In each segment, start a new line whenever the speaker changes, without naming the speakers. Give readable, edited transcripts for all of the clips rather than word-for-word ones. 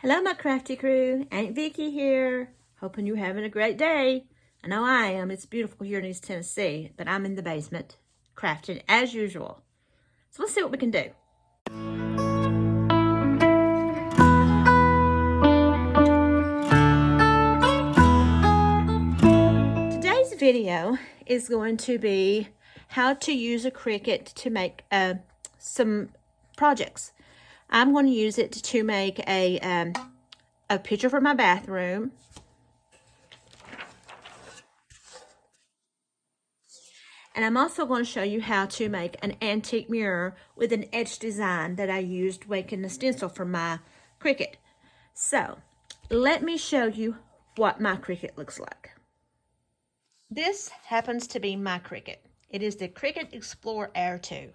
Hello, my crafty crew. Aunt Vicky here. Hoping you're having a great day. I know I am. It's beautiful here in East Tennessee, but I'm in the basement, crafting as usual. So let's see what we can do. Today's video is going to be how to use a Cricut to make some projects. I'm going to use it to make a picture for my bathroom. And I'm also going to show you how to make an antique mirror with an etched design that I used making a stencil for my Cricut. So, let me show you what my Cricut looks like. This happens to be my Cricut. It is the Cricut Explorer Air 2.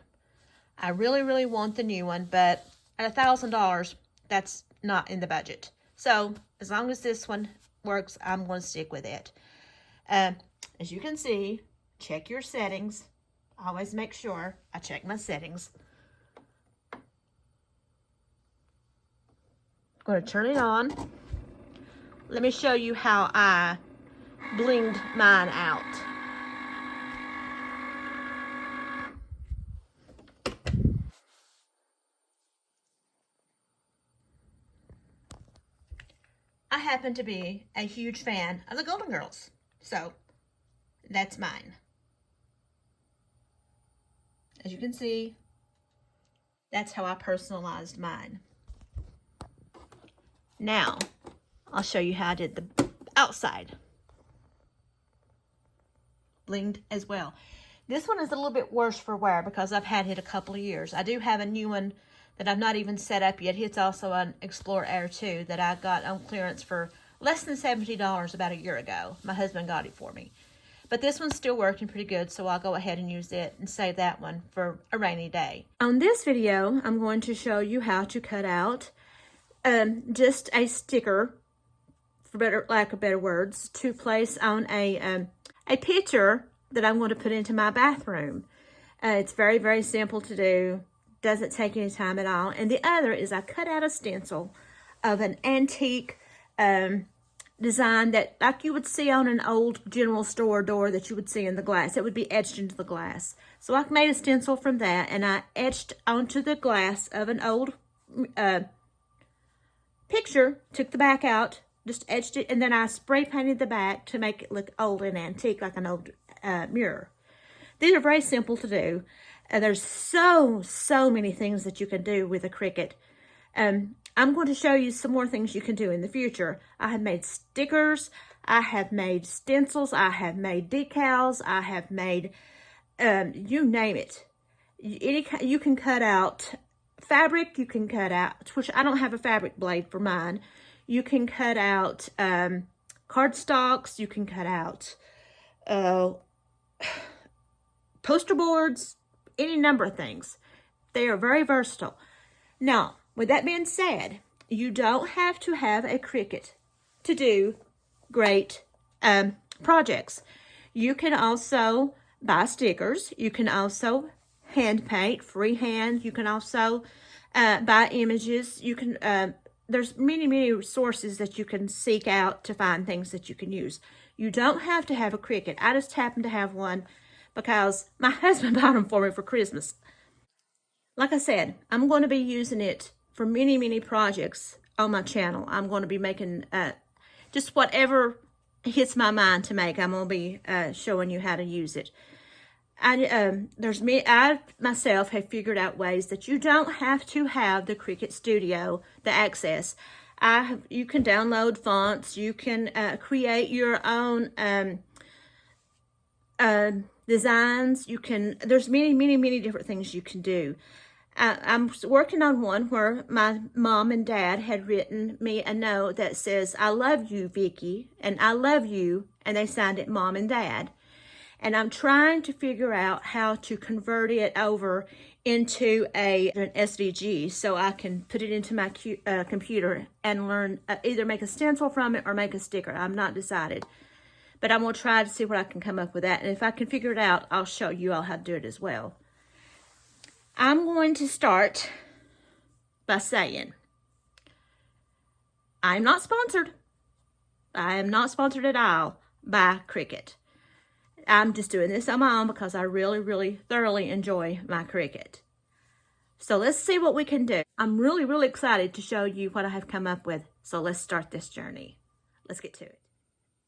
I really want the new one, but at $1,000, that's not in the budget. So, as long as this one works, I'm going to stick with it. As you can see, check your settings. Always make sure I check my settings. I'm going to turn it on. Let me show you how I blinged mine out. I happen to be a huge fan of the Golden Girls, so that's mine. As you can see, that's how I personalized mine. Now, I'll show you how I did the outside. Blinged as well. This one is a little bit worse for wear because I've had it a couple of years. I do have a new one that I've not even set up yet. It's also an Explorer Air 2 that I got on clearance for less than $70 about a year ago. My husband got it for me. But this one's still working pretty good, so I'll go ahead and use it and save that one for a rainy day. On this video, I'm going to show you how to cut out just a sticker, for lack of better words, to place on a picture that I'm going to put into my bathroom. It's very simple to do. Doesn't take any time at all. And the other is I cut out a stencil of an antique design that like you would see on an old general store door that you would see in the glass. It would be etched into the glass. So I made a stencil from that and I etched onto the glass of an old picture, took the back out, just etched it, and then I spray painted the back to make it look old and antique like an old mirror. These are very simple to do. There's so many things that you can do with a Cricut. I'm going to show you some more things you can do in the future. I have made stickers, I have made stencils, I have made decals, I have made, you name it. You can cut out fabric, you can cut out, which I don't have a fabric blade for mine. You can cut out cardstocks, you can cut out poster boards, any number of things. They are very versatile. Now, with that being said, you don't have to have a Cricut to do great projects. You can also buy stickers. You can also hand paint, freehand. You can also buy images. You can. There's many sources that you can seek out to find things that you can use. You don't have to have a Cricut. I just happen to have one because my husband bought them for me for Christmas. Like I said, I'm going to be using it for many projects on my channel. I'm going to be making just whatever hits my mind to make. I'm going to be showing you how to use it. I myself have figured out ways that you don't have to have the Cricut Studio, the access. You can download fonts. You can create your own designs. There's many different things you can do. I'm working on one where my mom and dad had written me a note that says, "I love you, Vicky," and "I love you," and they signed it Mom and Dad. And I'm trying to figure out how to convert it over into an SVG so I can put it into my computer and learn, either make a stencil from it or make a sticker. I'm not decided. But I'm going to try to see what I can come up with that. And if I can figure it out, I'll show you all how to do it as well. I'm going to start by saying, I'm not sponsored. I am not sponsored at all by Cricut. I'm just doing this on my own because I really, really thoroughly enjoy my Cricut. So let's see what we can do. I'm really, really excited to show you what I have come up with. So let's start this journey. Let's get to it.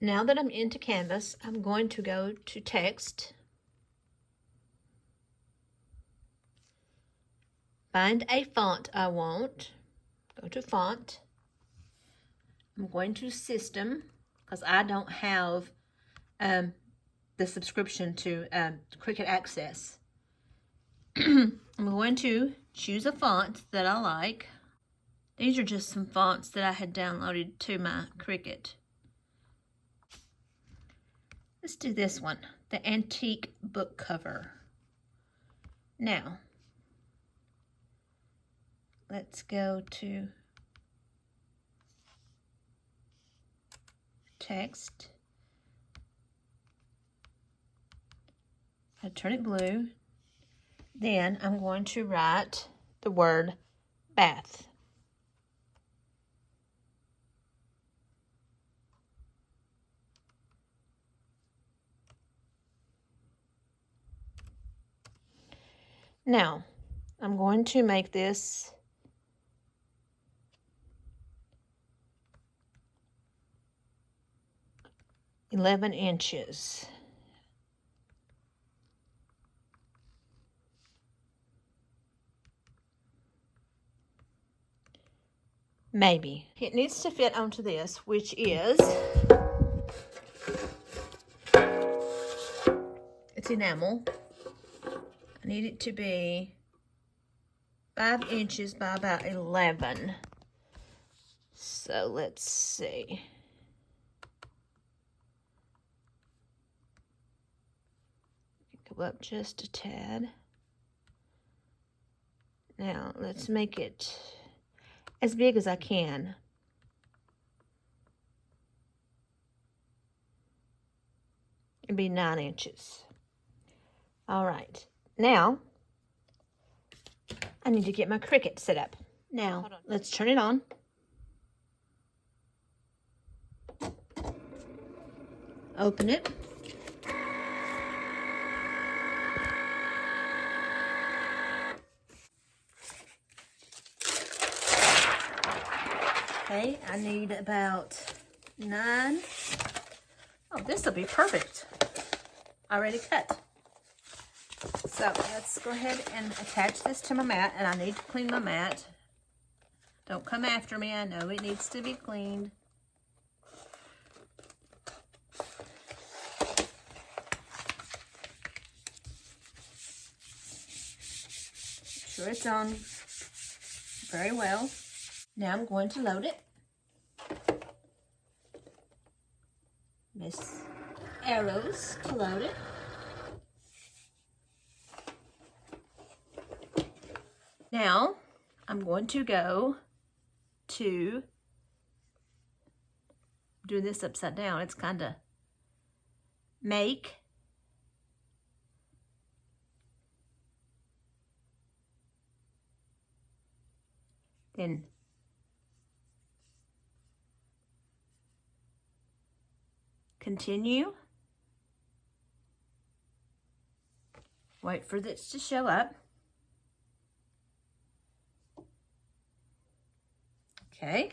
Now that I'm into Canvas, I'm going to go to text. Find a font I want. Go to font. I'm going to system because I don't have the subscription to Cricut Access. I'm going to choose a font that I like. These are just some fonts that I had downloaded to my Cricut. Let's do this one, the antique book cover. Now, let's go to text. I turn it blue. Then I'm going to write the word bath. Now, I'm going to make this 11 inches. Maybe. It needs to fit onto this, which is, it's enamel. I need it to be 5 inches by about 11. So let's see. Go up just a tad. Now let's make it as big as I can. It'd be 9 inches. All right. Now, I need to get my Cricut set up. Now, let's turn it on. Open it. Okay, I need about 9. Oh, this will be perfect. Already cut. So let's go ahead and attach this to my mat, and I need to clean my mat. Don't come after me, I know it needs to be cleaned. Make sure it's on very well. Now I'm going to load it. Miss arrows to load it. Now, I'm going to go to do this upside down. It's kind of make, then continue. Wait for this to show up. Okay.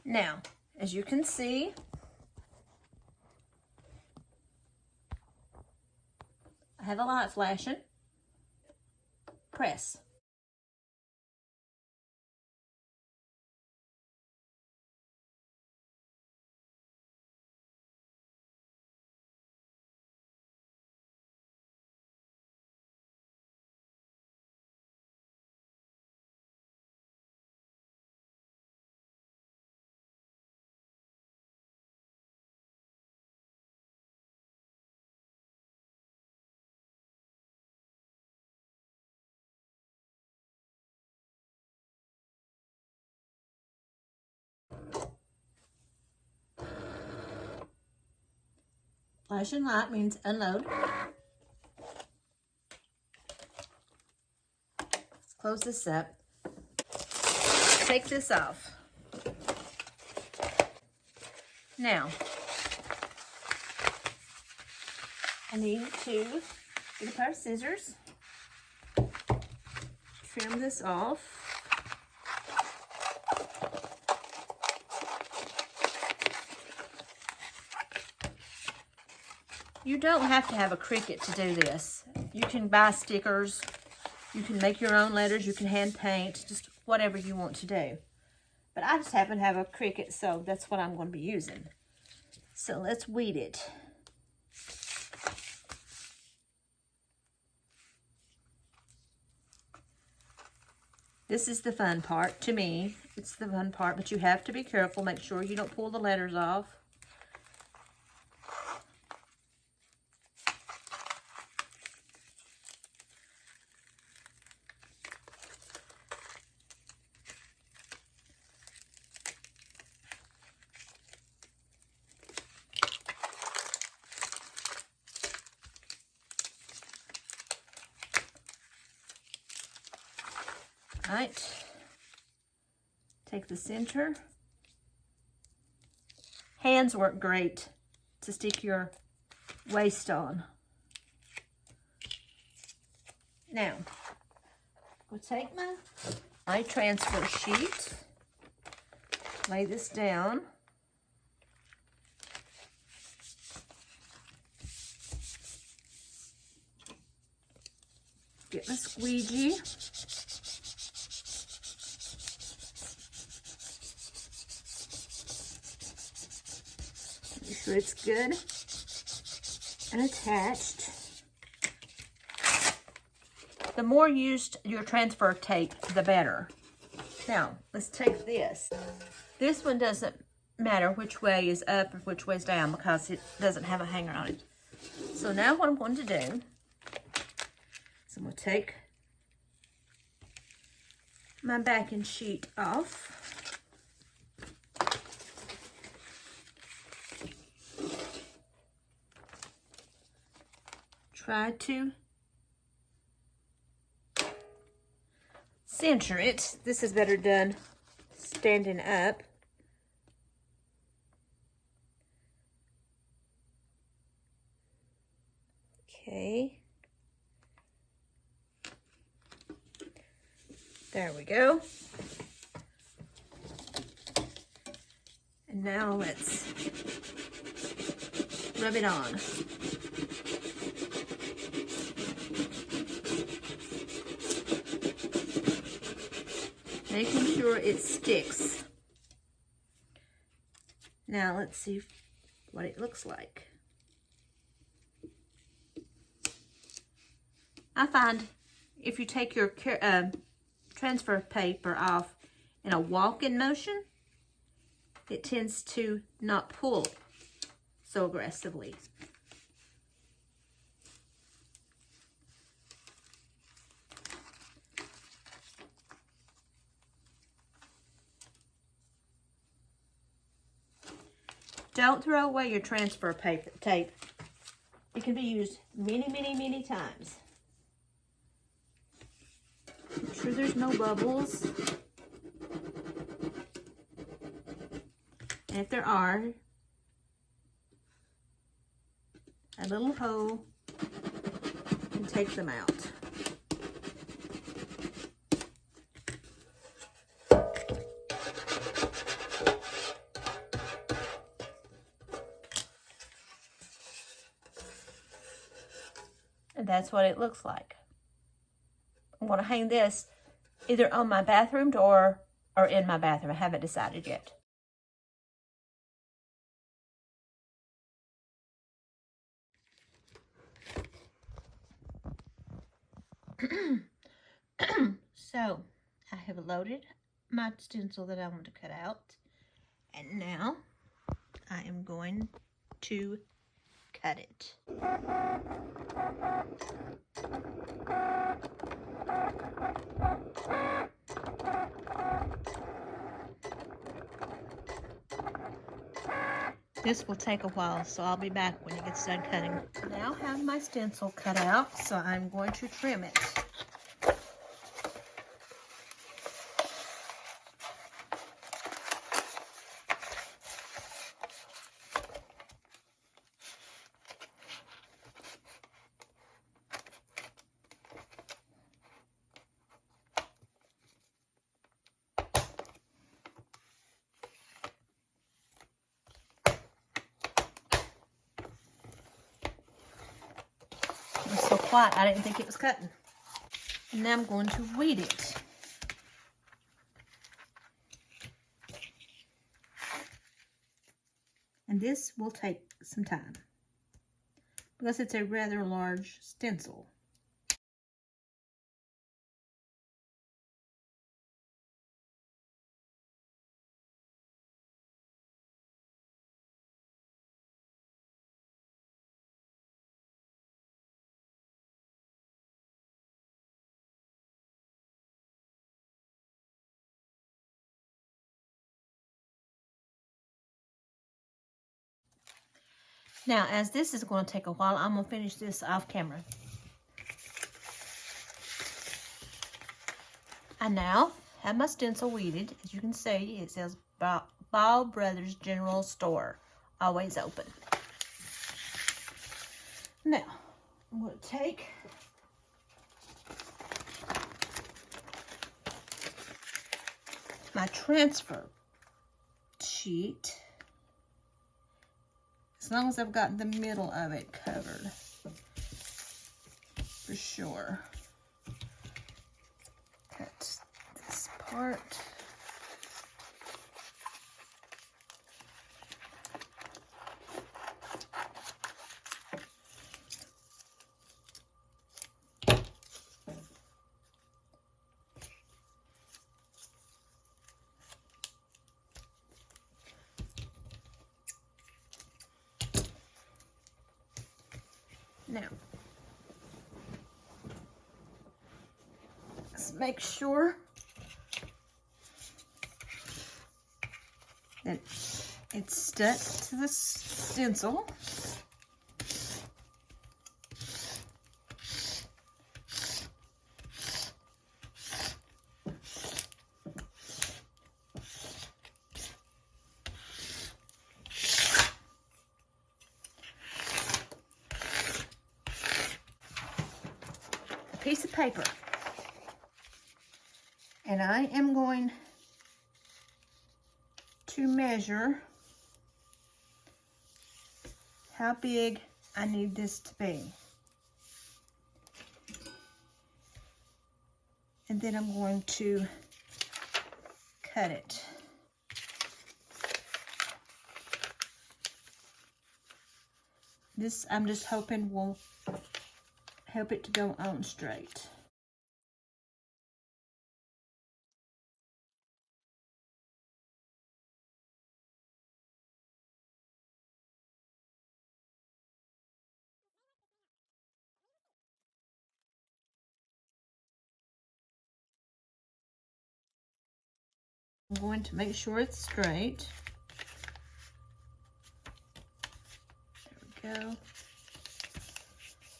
Now, as you can see, I have a light flashing. Press. Flashing light means unload. Let's close this up. Take this off. Now, I need to get a pair of scissors, trim this off. You don't have to have a Cricut to do this. You can buy stickers, you can make your own letters, you can hand paint, just whatever you want to do. But I just happen to have a Cricut, so that's what I'm going to be using. So let's weed it. This is the fun part. To me, it's the fun part, but you have to be careful. Make sure you don't pull the letters off. Right, take the center. Hands work great to stick your waist on. Now, we'll take my transfer sheet, lay this down. Get my squeegee. Make sure it's good and attached. The more used your transfer tape, the better. Now, let's take this. This one doesn't matter which way is up or which way is down because it doesn't have a hanger on it. So now what I'm going to do is I'm going to take my backing sheet off. Try to center it. This is better done standing up. Okay. There we go. And now let's rub it on. Making sure it sticks. Now let's see what it looks like. I find if you take your transfer paper off in a walking motion, it tends to not pull so aggressively. Don't throw away your transfer paper tape. It can be used many, many, many times. Make sure there's no bubbles. And if there are, a little hole and take them out. And that's what it looks like. I'm going to hang this either on my bathroom door or in my bathroom. I haven't decided yet. So, I have loaded my stencil that I want to cut out. And now, I am going to cut it. This will take a while, so I'll be back when it gets done cutting. I now have my stencil cut out, so I'm going to trim it. white. I didn't think it was cutting. And now I'm going to weed it. And this will take some time because it's a rather large stencil. Now, as this is going to take a while, I'm going to finish this off camera. I now have my stencil weeded. As you can see, it says Ball Brothers General Store, always open. Now, I'm going to take my transfer sheet, as long as I've got the middle of it covered, for sure. That's this part. Now, let's make sure that it's stuck to the stencil. Piece of paper, and I am going to measure how big I need this to be, and then I'm going to cut it. This I'm just hoping will help it to go on straight. I'm going to make sure it's straight. There we go.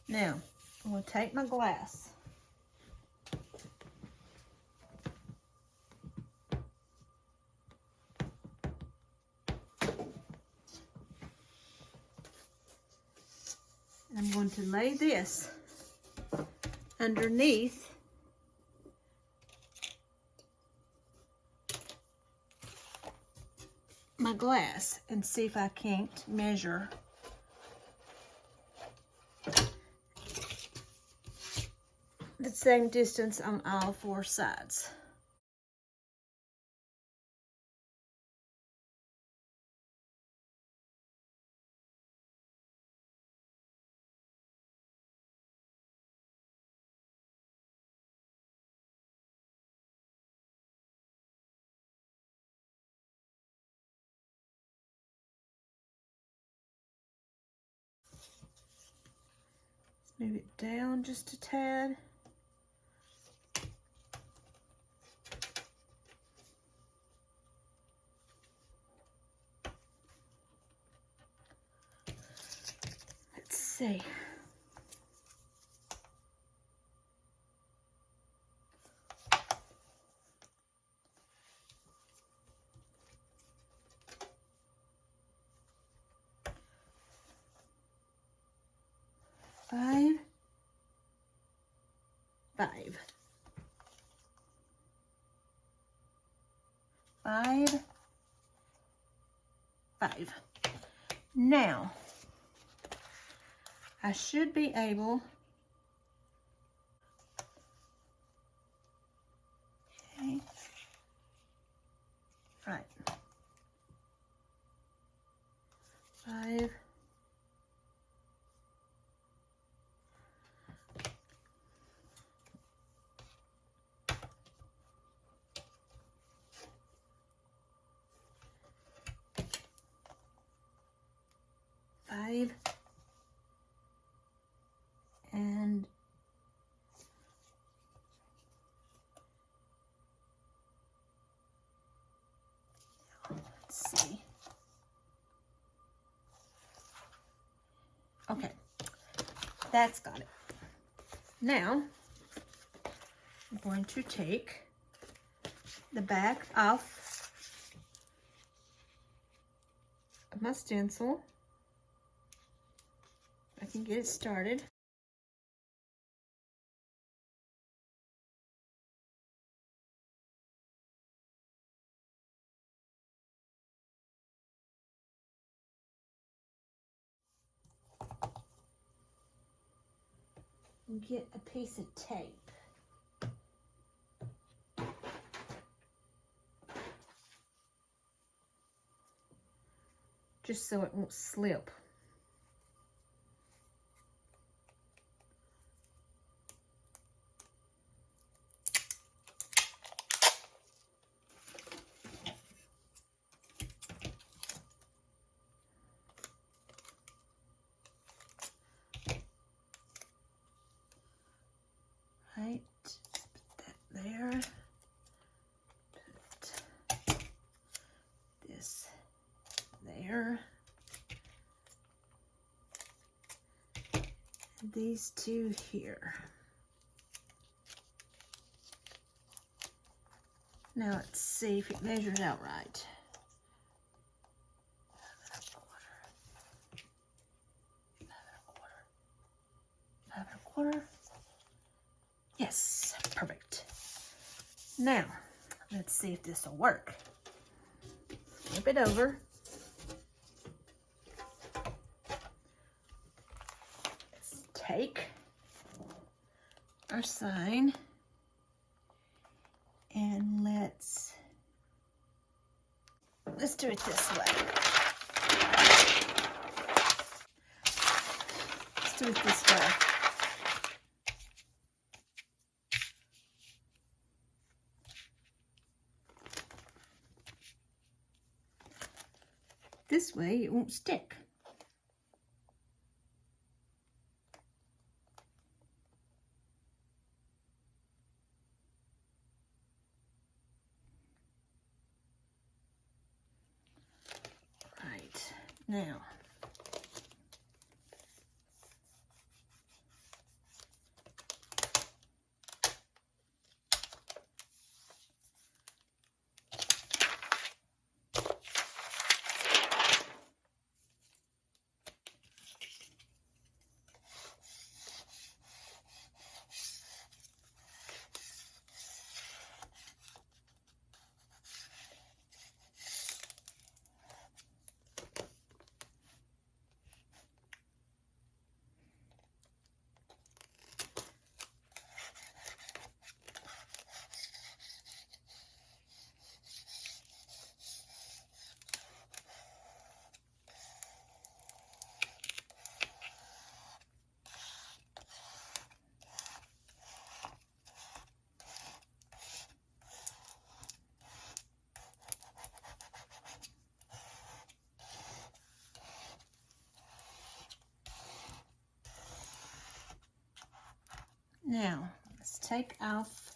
Now, I'm going to take my glass. And I'm going to lay this underneath my glass and see if I can't measure the same distance on all four sides. Let's move it down just a tad. See. Five. Now, I should be able Right. 5. And let's see. Okay, that's got it. Now, I'm going to take the back off of my stencil. I can get it started. And get a piece of tape. Just so it won't slip. Right, put that there. Put this there. And these two here. Now let's see if it measures out right. 5 1/4. Yes, perfect. Now, let's see if this will work. Flip it over. Let's take our sign and let's do it this way. Let's do it this way. This way it won't stick. Right, now let's take off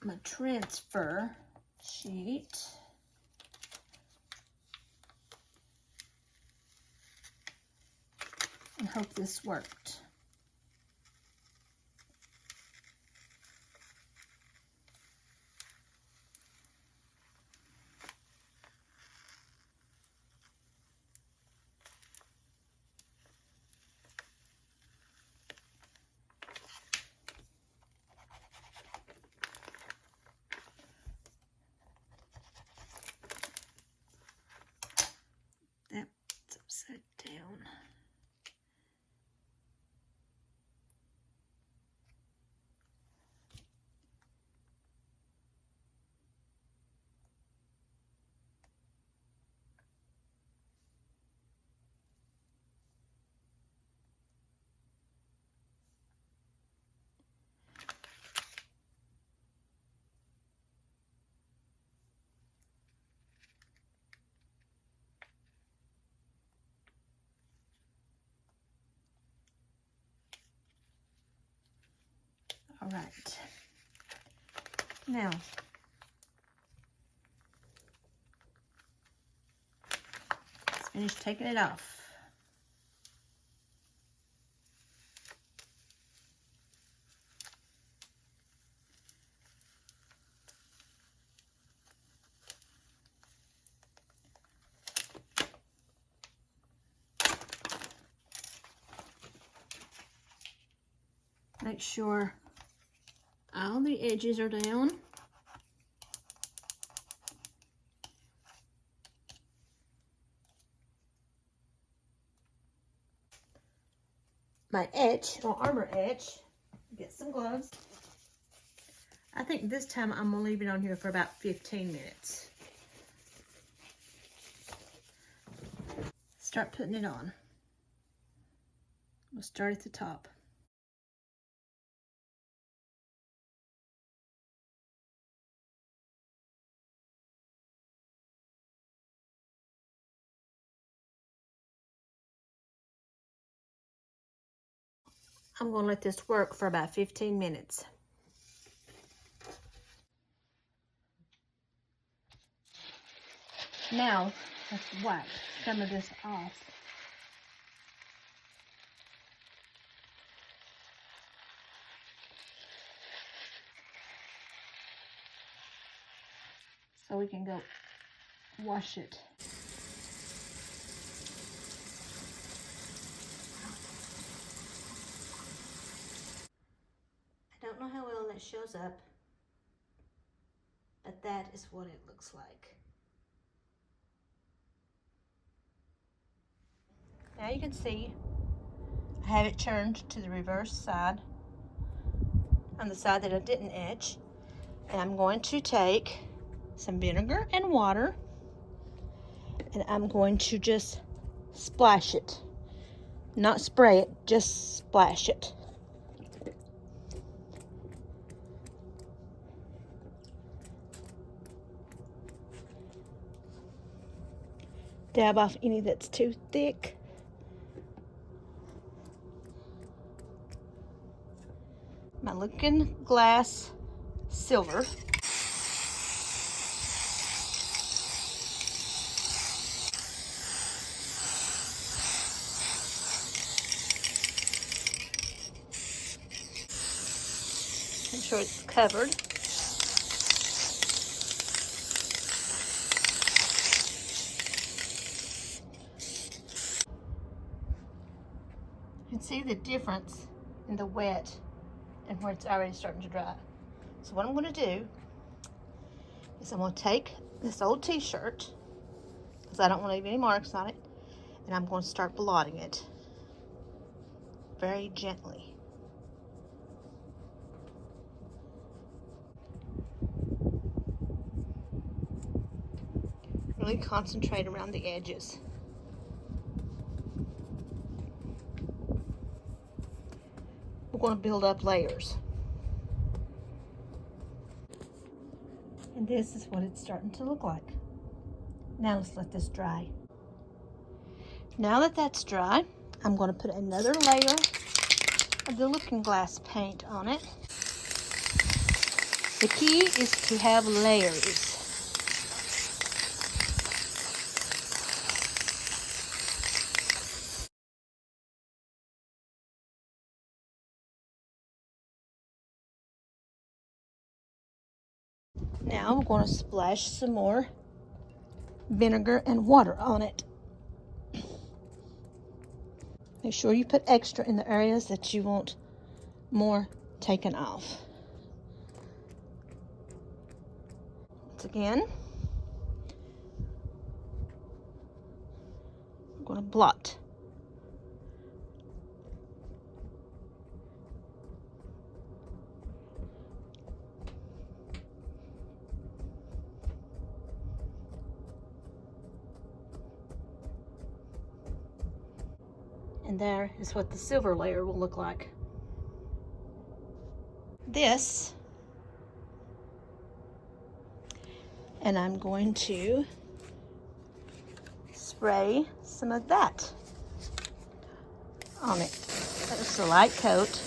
my transfer sheet. And hope this worked. That's upside down. All right. Now, let's finish taking it off. Make sure all the edges are down. My etch, or armor etch, get some gloves. I think this time I'm gonna leave it on here for about 15 minutes. Start putting it on. We'll start at the top. I'm going to let this work for about 15 minutes. Now, let's wipe some of this off. So we can go wash it. I don't know how well that shows up, but that is what it looks like. Now you can see I have it turned to the reverse side, on the side that I didn't etch, and I'm going to take some vinegar and water, and I'm going to just splash it. Not spray it, just splash it. Dab off any that's too thick. My Looking Glass Silver. Make sure it's covered. You can see the difference in the wet and where it's already starting to dry. So what I'm going to do is I'm going to take this old t-shirt, because I don't want to leave any marks on it, and I'm going to start blotting it very gently. Really concentrate around the edges. We're going to build up layers. And this is what it's starting to look like. Now let's let this dry. Now that that's dry, I'm going to put another layer of the Looking Glass paint on it. The key is to have layers. Now I'm going to splash some more vinegar and water on it. Make sure you put extra in the areas that you want more taken off. Once again, I'm going to blot. And there is what the silver layer will look like. This, and I'm going to spray some of that on it. That is a light coat.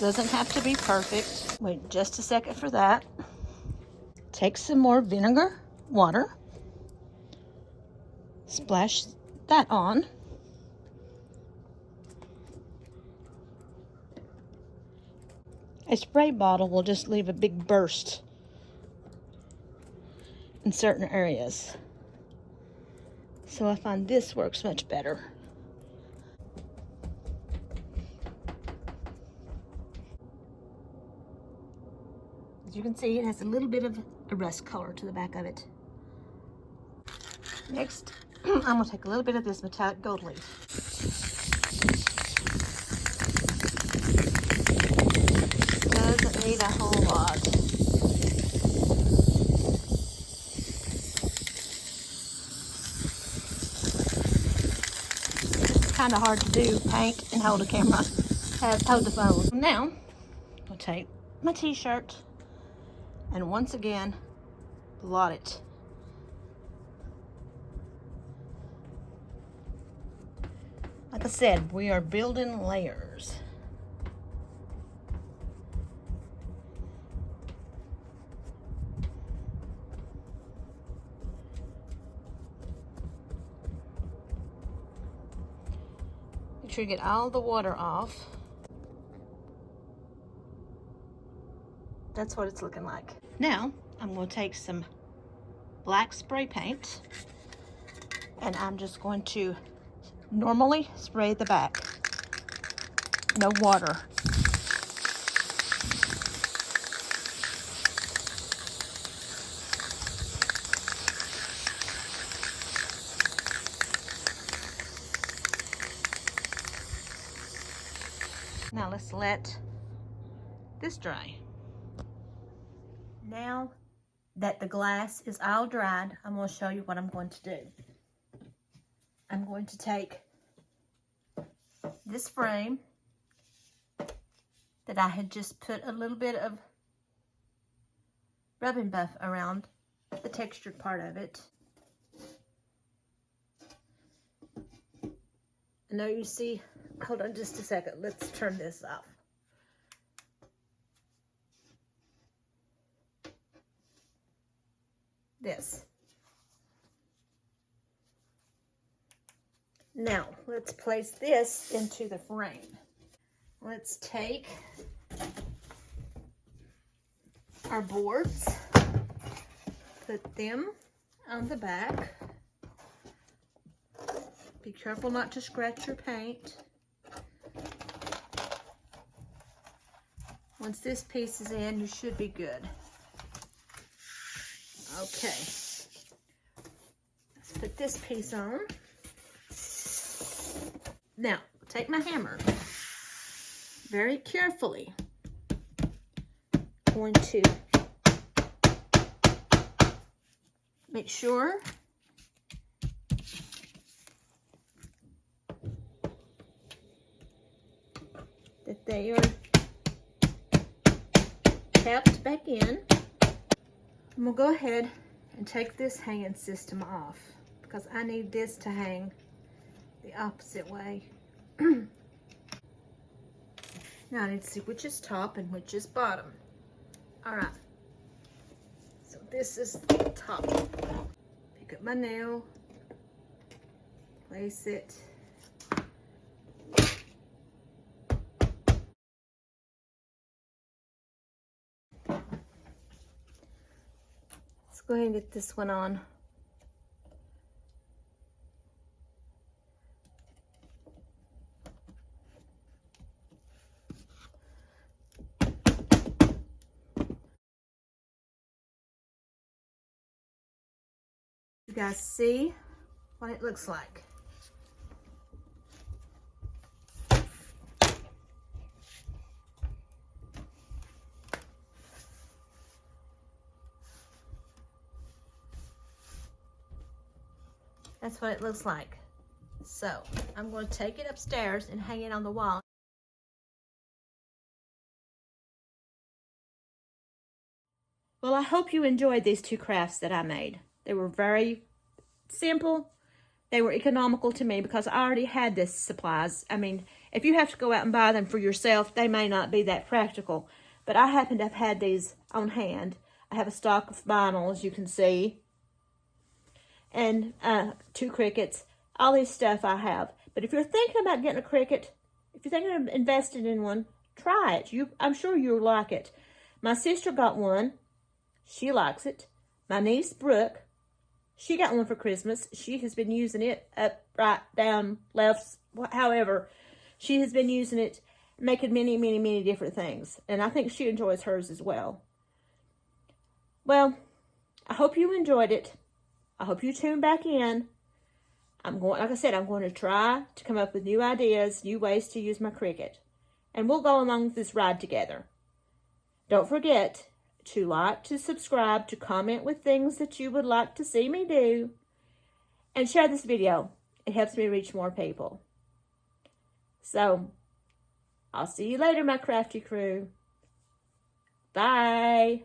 Doesn't have to be perfect. Wait just a second for that. Take some more vinegar water. Splash that on. A spray bottle will just leave a big burst in certain areas. So I find this works much better. As you can see, it has a little bit of a rust color to the back of it. Next, I'm going to take a little bit of this metallic gold leaf. Doesn't need a whole lot. It's kind of hard to do, paint and hold a camera, hold the phone. Now, I'll take my t-shirt and once again, blot it. Like I said, we are building layers. Make sure you get all the water off. That's what it's looking like. Now, I'm going to take some black spray paint and I'm just going to normally spray the back. No water. Now let's let this dry. Now that the glass is all dried, I'm going to show you what I'm going to do. I'm going to take this frame that I had just put a little bit of rubbing buff around the textured part of it. I know you see, hold on just a second, let's turn this off. This. Now, let's place this into the frame. Let's take our boards, put them on the back. Be careful not to scratch your paint. Once this piece is in, you should be good. Okay. Let's put this piece on. Now, take my hammer. Very carefully. Going to make sure that they are tapped back in. I'm going to go ahead and take this hanging system off because I need this to hang the opposite way. Now I need to see which is top and which is bottom. All right, so this is the top. Pick up my nail, place it. Let's go ahead and get this one on. You guys see what it looks like. That's what it looks like. So I'm going to take it upstairs and hang it on the wall. Well, I hope you enjoyed these two crafts that I made. They were very simple, they were economical to me because I already had this supplies. I mean, if you have to go out and buy them for yourself, they may not be that practical. But I happen to have had these on hand. I have a stock of vinyl, as you can see. And 2 Cricuts. All this stuff I have. But if you're thinking about getting a Cricut, if you're thinking of investing in one, try it. I'm sure you'll like it. My sister got one. She likes it. My niece, Brooke, she got one for Christmas. She has been using it up, right, down, left, however. She has been using it, making many, many, many different things. And I think she enjoys hers as well. Well, I hope you enjoyed it. I hope you tune back in. Like I said, I'm going to try to come up with new ideas, new ways to use my Cricut. And we'll go along this ride together. Don't forget to like, to subscribe, to comment with things that you would like to see me do. And share this video. It helps me reach more people. So, I'll see you later, my crafty crew. Bye.